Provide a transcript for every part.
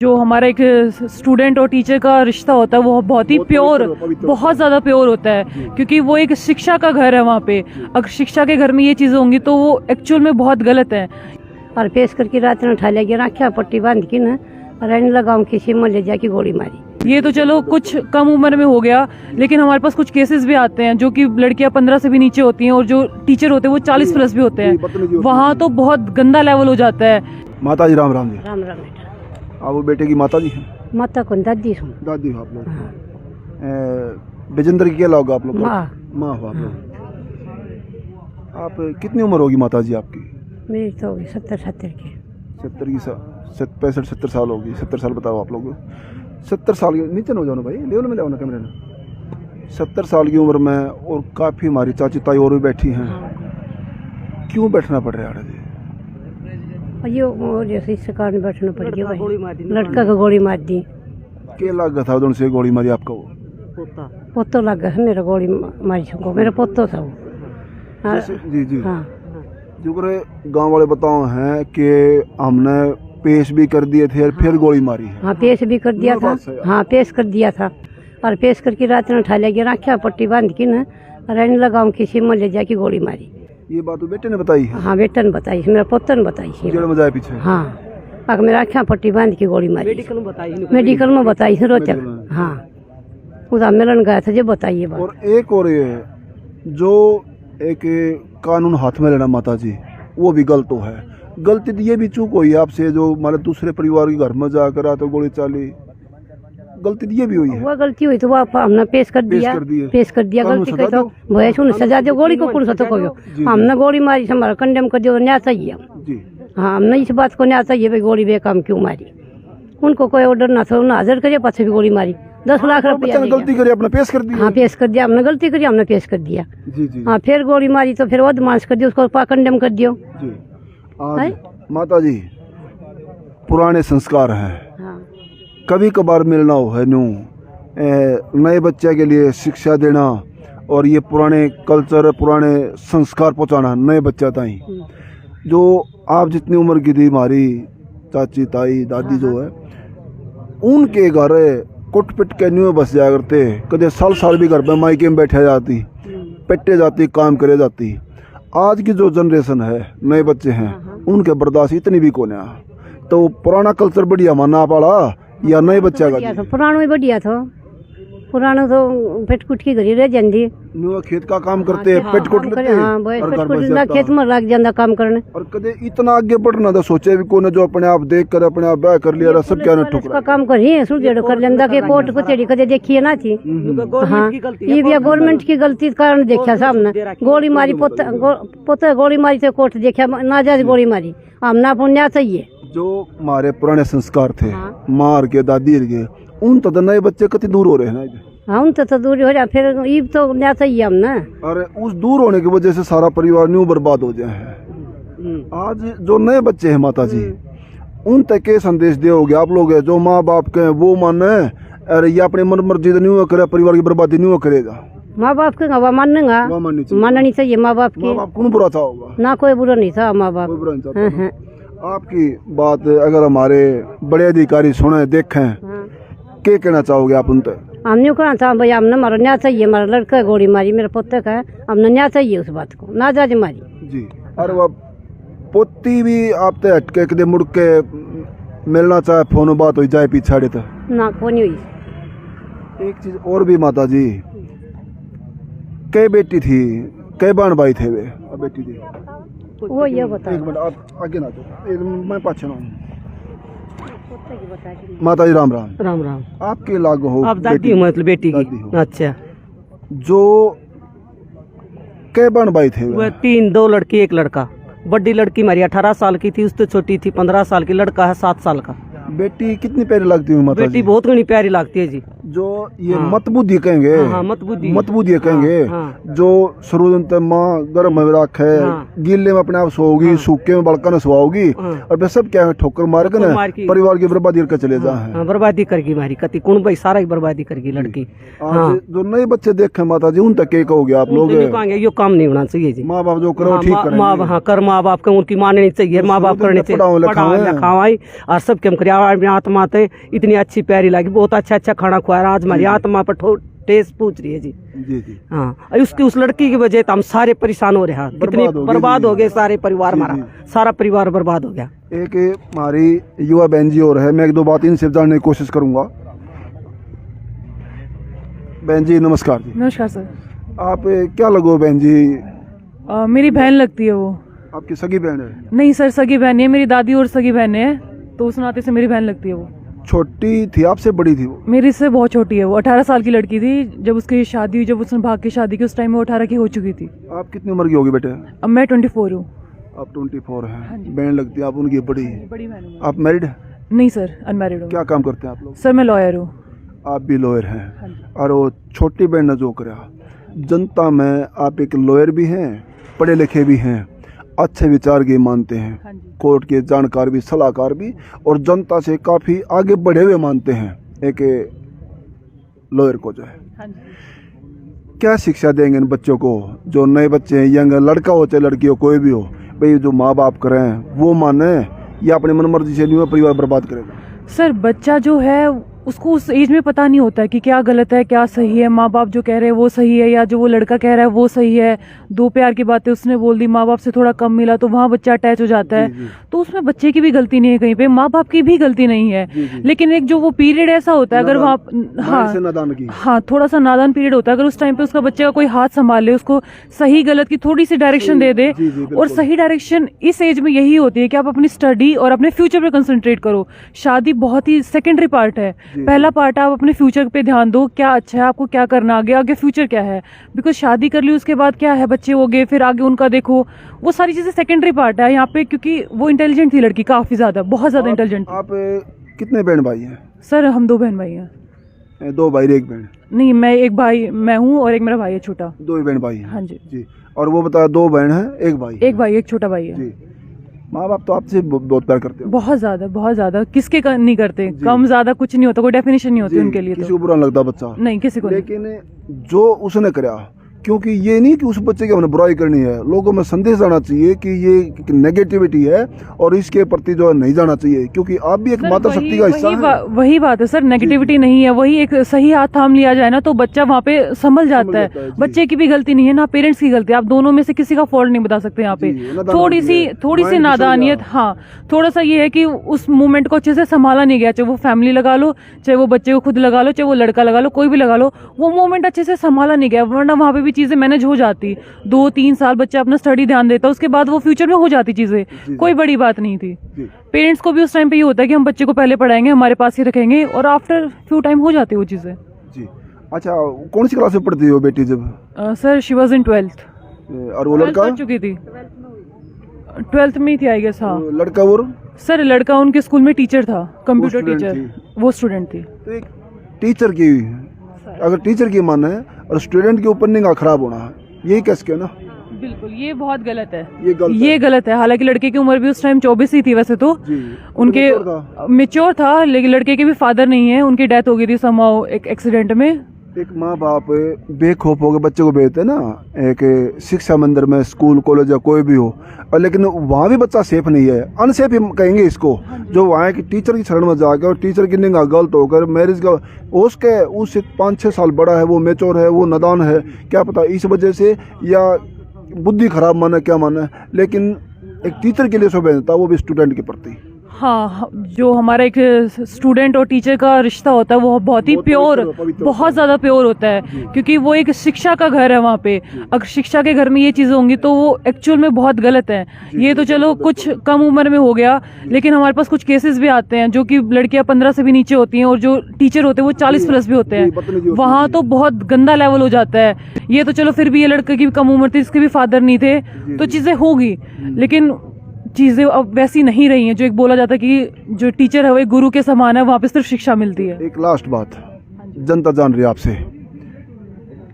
जो हमारा एक स्टूडेंट और टीचर का रिश्ता होता है वो बहुत ही प्योर, बहुत ज़्यादा प्योर होता है, क्योंकि वो एक शिक्षा का घर है। वहाँ पे अगर शिक्षा के घर में ये चीज़ें होंगी तो वो एक्चुअल में बहुत गलत है। और पेश करके रात में उठा लिया, आँखें पट्टी बांध के ना रहने लगा, किसी में ले जाके गोली मारी। ये तो चलो कुछ कम उम्र में हो गया, लेकिन हमारे पास कुछ केसेस भी आते हैं जो कि लड़कियां 15 से भी नीचे होती हैं और जो टीचर होते हैं वो 40 प्लस भी होते हैं। वहाँ तो बहुत गंदा लेवल हो जाता है। माता जी राम राम जी। राम राम बेटा। आप वो बेटे की माता जी हैं? माता को दादी हूँ। दादी हो आप लोग? विजेंद्र की क्या लोग आप लोग? माँ हो आप लोग। आप कितनी उम्र होगी माता जी आपकी? मेरी तो होगी 70 की। 70 की 65-70 साल होगी। 70 साल बताओ आप लोग। 70 साल के नीचे हो जाओ ना भाई, लेवल में ले आओ ना कैमरे में। 70 साल की उम्र में और काफ़ी हमारी चाची ताई और भी बैठी हैं। क्यों बैठना पड़ रहा है जी? ये जैसे इस कारण बैठना पड़ गया भाई। लड़का को गोली मार दी। क्या लगा था उनसे गोली मारी आपका? वो पोतो लगा है मेरा, गोली मारी को मेरा पोतो था वो। जी जी हाँ। जो गाँव वाले बताओ हैं कि हमने पेश भी कर दिए थे और फिर गोली मारी है। हाँ पेश भी कर दिया था। हाँ पेश कर दिया था और पेश करके रात में उठा लिया, आँखें पट्टी बांध के ना रहने लगा, किसी में ले जाके गोली मारी। ये बात तो बेटे ने बताई है? हाँ बेटा ने बताई, मेरा पोता ने बताई है। जेल में जाए पीछे? हाँ अगर मेरा आँखें पट्टी बांध के गोली मारी। मेडिकल में बताई है रोचक। हाँ उधर मिलन गया था जो बताइए बात। और एक और ये जो एक कानून हाथ में लेना माता जी, वो भी गलत है। गलती तो ये भी चूक हुई आपसे, जो हमारे दूसरे परिवार के घर में जाकर तो गोली चाली, गलती तो ये भी हुई है। वो गलती हुई तो वो हमने पेश कर दिया। गलती कही तो भैया सुन सजा दो, गोली को कौन सा तो कहो। हमने गोली मारी से हमारा कंडेम कर दिया, न्याय चाहिए। हाँ हमने इस बात को न्याय चाहिए भाई, गोली बेकाम क्यों मारी। उनको कोई ऑर्डर ना था, उन्हें हाजिर करिए, पाछे भी गोली मारी। 10 लाख रुपया गलती करी, अपना पेश कर दिया। हाँ पेश कर दिया, हमने गलती करी, हमने पेश कर दिया। हाँ फिर गोली मारी तो फिर वो मार्च कर दिया, उसको कंडेम कर दियो। माता जी पुराने संस्कार हैं, कभी कभार मिलना हो है नू नए बच्चे के लिए शिक्षा देना और ये पुराने कल्चर पुराने संस्कार पहुंचाना नए बच्चे ताई। जो आप जितनी उम्र की थी हमारी चाची ताई दादी जो है, उनके घर कुट पिट के न्यू बस जाया करते, कदे साल भी घर पे मायके में बैठे जाती, पेटे जाती, काम करे जाती। आज की जो जनरेशन है, नए बच्चे हैं, उनके बर्दाश्त इतनी भी कौन है। तो पुराना कल्चर बढ़िया मानना पड़ा या नए बच्चे का? पुराना ही बढ़िया था। पुराना तो पेट कुट की घरी रह जाती, खेत का काम करते पेट कुट लेते। हाँ खेत में लग जाता काम करने। और कदे इतना आगे बढ़ना तो सोचे भी कौन, जो अपने आप देख कर अपने आप ब्याह कर लिया सब क्या ठुकरा काम करिए सुजेड़ो कर लेंदा के कोर्ट कचहरी कदे देखिए ना थी। हाँ ये भी गवर्नमेंट की गलती कारण देखा सामने, गोली मारी पोता गोली मारी तो कोर्ट देखा नाजायज गोली मारी। हमना पुण्य चाहिए। जो हमारे पुराने संस्कार थे मार के दादी के, उन तो नए बच्चे कति दूर हो रहे हैं ना। हाँ उन तो दूर हो जाए, फिर ये तो न्याय चाहिए हम ना। अरे उस दूर होने की वजह से सारा परिवार न्यू बर्बाद हो जाए हैं। आज जो नए बच्चे हैं माता जी, उन तक के संदेश दोगे आप लोग? जो माँ बाप के वो माने अरे ये अपनी मन मर्जी नहीं करे, परिवार की बर्बादी नहीं करेगा। माँ बाप के मानेगा, माननी चाहिए माँ बाप की। कौन बुरा था होगा? ना कोई बुरा नहीं था माँ बाप। आपकी बात अगर हमारे बड़े अधिकारी सुने देखें, क्या कहना चाहोगे आप उन तक? हमने कहना था भाई हमने हमारा न्याय चाहिए, हमारा लड़का गोली मारी, मेरा पोते का है, हमने न्याय चाहिए उस बात को, ना जाज मारी जी। और वह पोती भी आप ते हटके कदे मुड़ के मिलना चाहे, फोन बात हो जाए पीछाड़े तो ना को नहीं हुई। एक चीज और भी माता जी, कै बेटी थी, कै बहन भाई थे वे? बेटी थी वो ये बता। एक मिनट आप आगे ना तो मैं पाछे ना। माता जी राम राम। राम राम। आपके लागू हो? आप दादी हो मतलब बेटी की? अच्छा। जो कै बहन भाई थे? वो 3, 2 लड़की 1 लड़का। बड़ी लड़की हमारी 18 साल की थी, उससे छोटी थी 15 साल की, लड़का है 7 साल का। बेटी कितनी प्यारी लगती है माता बेटी जी? बहुत घनी प्यारी लगती है जी। जो ये मतबुद्धि कहेंगे, मतबुद्धि कहेंगे, जो शुरू माँ गर्म में रखे गीले में अपने आप सोओगी, सूखे में बड़का न सोओगी, और वे सब क्या है ठोकर मार के ना परिवार की बर्बादी करके चले जाए। बर्बादी करगी हमारी कति कुण भाई सारा ही बर्बादी करगी लड़की। जो नए बच्चे देखे माता जी उन तक क्या कहोगे आप लोग? ये काम नहीं होना चाहिए जी। माँ बाप जो करो ठीक करेंगे। माँ बाप का उनकी माननी चाहिए, माँ बाप करने चाहिए, पढ़ाओ लिखाओ और सब क्या करिए। आत्मा तो इतनी अच्छी प्यारी लगी, बहुत अच्छा खाना खुआ रहा। आज हमारी आत्मा पर टेस्ट पूछ रही है जी। हाँ, उसकी उस लड़की की वजह तो हम सारे परेशान हो रहे हैं, कितनी बर्बाद हो गए सारे परिवार, हमारा सारा परिवार बर्बाद हो गया। एक हमारी युवा बहन जी और है, मैं एक दो बात इनसे जानने की कोशिश करूंगा। बहन जी नमस्कार जी। नमस्कार सर। आप क्या लगो बहन जी? मेरी बहन लगती है वो। आपकी सगी बहन है? नहीं सर, सगी बहन नहीं है, मेरी दादी और सगी बहन है, तो उस नाते से मेरी बहन लगती है वो। छोटी थी आपसे बड़ी थी वो? मेरी से बहुत छोटी है वो। 18 साल की लड़की थी जब उसकी शादी हुई, जब उसने भाग के शादी की, उस टाइम में 18 की हो चुकी थी। आप कितनी उम्र की होगी बेटे? अब मैं 24 हूँ। आप 24 हैं, बहन लगती है आप उनकी बड़ी बहन हूँ। आप मैरिड है? नहीं सर, अनमैरिड हूँ। क्या काम करते हैं आप लोग? सर मैं लॉयर हूँ। आप भी लॉयर हैं, और वो छोटी बहन ने जो करा जनता में, आप एक लॉयर भी हैं, पढ़े लिखे भी हैं, अच्छे विचार के मानते हैं, कोर्ट के जानकार भी, सलाहकार भी, और जनता से काफ़ी आगे बढ़े हुए मानते हैं एक लॉयर को जो है। क्या शिक्षा देंगे इन बच्चों को जो नए बच्चे हैं, यंग लड़का हो चाहे लड़की हो, कोई भी हो, भाई जो माँ बाप करें वो माने या अपने मनमर्जी से नहीं परिवार बर्बाद करेगा? सर बच्चा जो है उसको उस एज में पता नहीं होता है कि क्या गलत है क्या सही है, माँ बाप जो कह रहे हैं वो सही है या जो वो लड़का कह रहा है वो सही है। दो प्यार की बातें उसने बोल दी, माँ बाप से थोड़ा कम मिला तो वहाँ बच्चा अटैच हो जाता है। तो उसमें बच्चे की भी गलती नहीं है, कहीं पे माँ बाप की भी गलती नहीं है। लेकिन एक जो वो पीरियड ऐसा होता है, अगर वहाँ हाँ थोड़ा सा नादान पीरियड होता है, अगर उस टाइम पे उसका बच्चे का कोई हाथ संभाल ले, उसको सही गलत की थोड़ी सी डायरेक्शन दे दे, और सही डायरेक्शन इस एज में यही होती है कि आप अपनी स्टडी और अपने फ्यूचर पे कंसंट्रेट करो। शादी बहुत ही सेकेंडरी पार्ट है, पहला पार्ट आप अपने फ्यूचर पे ध्यान दो, क्या अच्छा है, आपको क्या करना, आगे फ्यूचर क्या है। बिकॉज शादी कर ली उसके बाद क्या है, बच्चे हो गए, फिर आगे उनका देखो, वो सारी चीजें सेकेंडरी पार्ट है यहाँ पे। क्योंकि वो इंटेलिजेंट थी लड़की, काफी ज्यादा, बहुत ज्यादा इंटेलिजेंट। आप कितने बहन भाई हैं? सर हम 2 बहन भाई हैं। 2 भाई एक बहन? नहीं, मैं एक भाई, मैं हूँ, और एक मेरा भाई है छोटा। 2 बहन भाई हैं? हाँ जी जी। और वो बताया 2 बहन है, एक भाई? एक भाई, एक छोटा भाई है जी। माँ बाप तो आपसे बहुत प्यार करते हैं? बहुत ज्यादा। किसके नहीं करते? कम ज्यादा कुछ नहीं होता, कोई डेफिनेशन नहीं होती उनके लिए। किसी को बुरा लगता बच्चा? नहीं, किसी को। लेकिन जो उसने करा, क्योंकि ये नहीं कि उस बच्चे की हमने बुराई करनी है, लोगों में संदेश जाना चाहिए कि ये नेगेटिविटी है और इसके प्रति जो नहीं जाना चाहिए, क्योंकि आप भी एक माता शक्ति का हिस्सा हैं। वही बात है सर, नेगेटिविटी नहीं है, वही एक सही हाथ थाम लिया जाए ना तो बच्चा वहाँ पे संभल जाता है। बच्चे की भी गलती नहीं है ना पेरेंट्स की गलती, आप दोनों में से किसी का फॉल्ट नहीं बता सकते यहाँ पे। थोड़ी सी नादानियत, हाँ थोड़ा सा ये है कि उस मोमेंट को अच्छे से संभाला नहीं गया, चाहे वो फैमिली लगा लो, चाहे वो बच्चे को खुद लगा लो, चाहे वो लड़का लगा लो, कोई भी लगा लो, वो मोमेंट अच्छे से संभाला नहीं गया, वरना वहाँ पे भी चीजें मैनेज हो जाती। 2-3 साल बच्चा अपना स्टडी ध्यान देता, उसके बाद वो फ्यूचर में हो जाती चीजें, कोई बड़ी बात नहीं थी। पेरेंट्स को भी उस टाइम पे ये होता है कि हम बच्चे को पहले पढ़ाएंगे, हमारे पास ही रखेंगे, और आफ्टर फ्यू टाइम हो जाती है वो चीजें। जी। अच्छा, कौन सी क्लास में पढ़ती हो बेटी जब? Sir she was in 12th। और वो लड़का? पढ़ चुकी थी, 12th में ही थी आई गेस। हाँ। लड़का? वो सर लड़का उनके स्कूल में टीचर था, कंप्यूटर टीचर, वो स्टूडेंट थी। तो एक टीचर की, अगर टीचर की मान है और स्टूडेंट के ऊपर निगाह खराब होना, यही कैसे कहना? बिल्कुल, ये बहुत गलत है, ये गलत है। हालांकि लड़के की उम्र भी उस टाइम 24 ही थी वैसे तो, उनके मेच्योर था, लेकिन लड़के के भी फादर नहीं है, उनकी डेथ हो गई थी समहाउ एक एक्सीडेंट में। एक माँ बाप बेखौफ होकर बच्चे को भेजते ना एक शिक्षा मंदिर में, स्कूल कॉलेज या कोई भी हो, और लेकिन वहाँ भी बच्चा सेफ नहीं है, अनसेफ ही कहेंगे इसको, जो वहाँ की टीचर की शरण में जाकर और टीचर की निगाह गलत होकर मैरिज का, उससे 5-6 साल बड़ा है, वो मेच्योर है, वो नादान है, क्या पता इस वजह से या बुद्धि खराब माना क्या माना, लेकिन एक टीचर के लिए सब भेजता, वो भी स्टूडेंट के प्रति। हाँ, जो हमारा एक स्टूडेंट और टीचर का रिश्ता होता है वो बहुत ही प्योर, बहुत ज़्यादा प्योर होता है, क्योंकि वो एक शिक्षा का घर है वहाँ पे। अगर शिक्षा के घर में ये चीज़ें होंगी तो वो एक्चुअल में बहुत गलत है। ये तो चलो कुछ कम उम्र में हो गया, लेकिन हमारे पास कुछ केसेस भी आते हैं जो कि लड़कियां 15 से भी नीचे होती हैं, और जो टीचर होते हैं वो 40+ भी होते हैं, वहाँ तो बहुत गंदा लेवल हो जाता है। ये तो चलो फिर भी ये लड़के की कम उम्र थी, इसके भी फादर नहीं थे, तो चीज़ें होगी, लेकिन चीजें अब वैसी नहीं रही हैं। जो एक बोला जाता है कि जो टीचर है वो एक गुरु के समान है, वहाँ पे सिर्फ शिक्षा मिलती है। एक लास्ट बात, जनता जान रही है आपसे।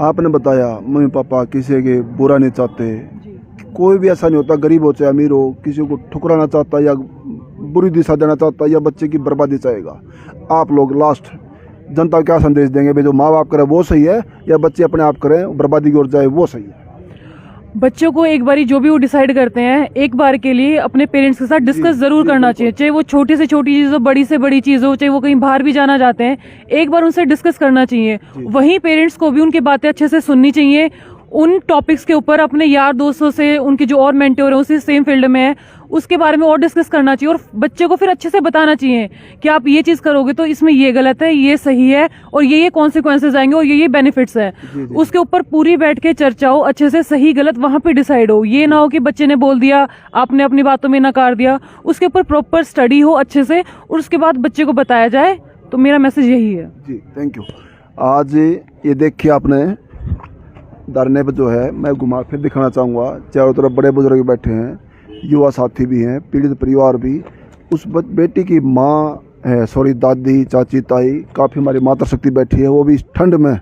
आपने बताया मम्मी पापा किसी के बुरा नहीं चाहते, कोई भी ऐसा नहीं होता, गरीब हो चाहे अमीर हो, किसी को ठुकराना चाहता या बुरी दिशा देना चाहता या बच्चे की बर्बादी चाहेगा। आप लोग लास्ट जनता को क्या संदेश देंगे भाई, जो माँ बाप करे वो सही है या बच्चे अपने आप करें बर्बादी की ओर जाए वो सही है? बच्चों को एक बारी जो भी वो डिसाइड करते हैं एक बार के लिए अपने पेरेंट्स के साथ डिस्कस जरूर करना चाहिए, चाहे वो छोटी से छोटी चीज़ हो, बड़ी से बड़ी चीज़ हो, चाहे वो कहीं बाहर भी जाना चाहते हैं, एक बार उनसे डिस्कस करना चाहिए। वहीं पेरेंट्स को भी उनकी बातें अच्छे से सुननी चाहिए, उन टॉपिक्स के ऊपर अपने यार दोस्तों से, उनके जो और मेंटोर है उसी सेम फील्ड में है, उसके बारे में और डिस्कस करना चाहिए और बच्चे को फिर अच्छे से बताना चाहिए कि आप ये चीज़ करोगे तो इसमें ये गलत है, ये सही है और ये कॉन्सिक्वेंसेज आएंगे और ये बेनिफिट्स है। उसके ऊपर पूरी बैठ के चर्चा हो, अच्छे से सही गलत वहां पे डिसाइड हो। ये ना हो कि बच्चे ने बोल दिया, आपने अपनी बातों में नकार दिया, उसके ऊपर प्रॉपर स्टडी हो अच्छे से और उसके बाद बच्चे को बताया जाए। तो मेरा मैसेज यही है। जी थैंक यू। आज ये देखिए आपने धरने पर जो है, मैं घुमा फिर दिखाना चाहूँगा, चारों तरफ बड़े बुजुर्ग बैठे हैं, युवा साथी भी हैं, पीड़ित परिवार भी। उस बेटी की माँ है, सॉरी दादी, चाची, ताई, काफ़ी हमारी माता शक्ति बैठी है, वो भी इस ठंड में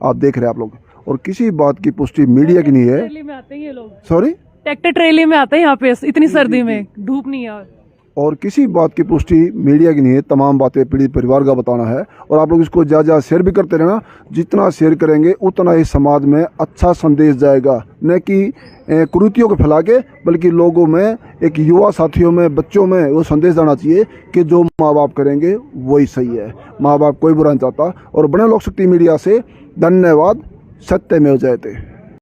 आप देख रहे हैं आप लोग। और किसी बात की पुष्टि मीडिया की नहीं है। ट्रेली में आते हैं ये लोग, सॉरी ट्रैक्टर ट्रेली में आते हैं यहाँ पे इतनी सर्दी में, धूप नहीं है। और किसी बात की पुष्टि मीडिया की नहीं है, तमाम बातें पीड़ित परिवार का बताना है। और आप लोग इसको ज़्यादा शेयर भी करते रहना, जितना शेयर करेंगे उतना ही समाज में अच्छा संदेश जाएगा, न कि कुरीतियों को फैला के, बल्कि लोगों में, एक युवा साथियों में, बच्चों में वो संदेश जाना चाहिए कि जो माँ बाप करेंगे वही सही है, माँ बाप कोई बुरा नहीं चाहता। और बने लोक शक्ति मीडिया से धन्यवाद। सत्यमेव जयते।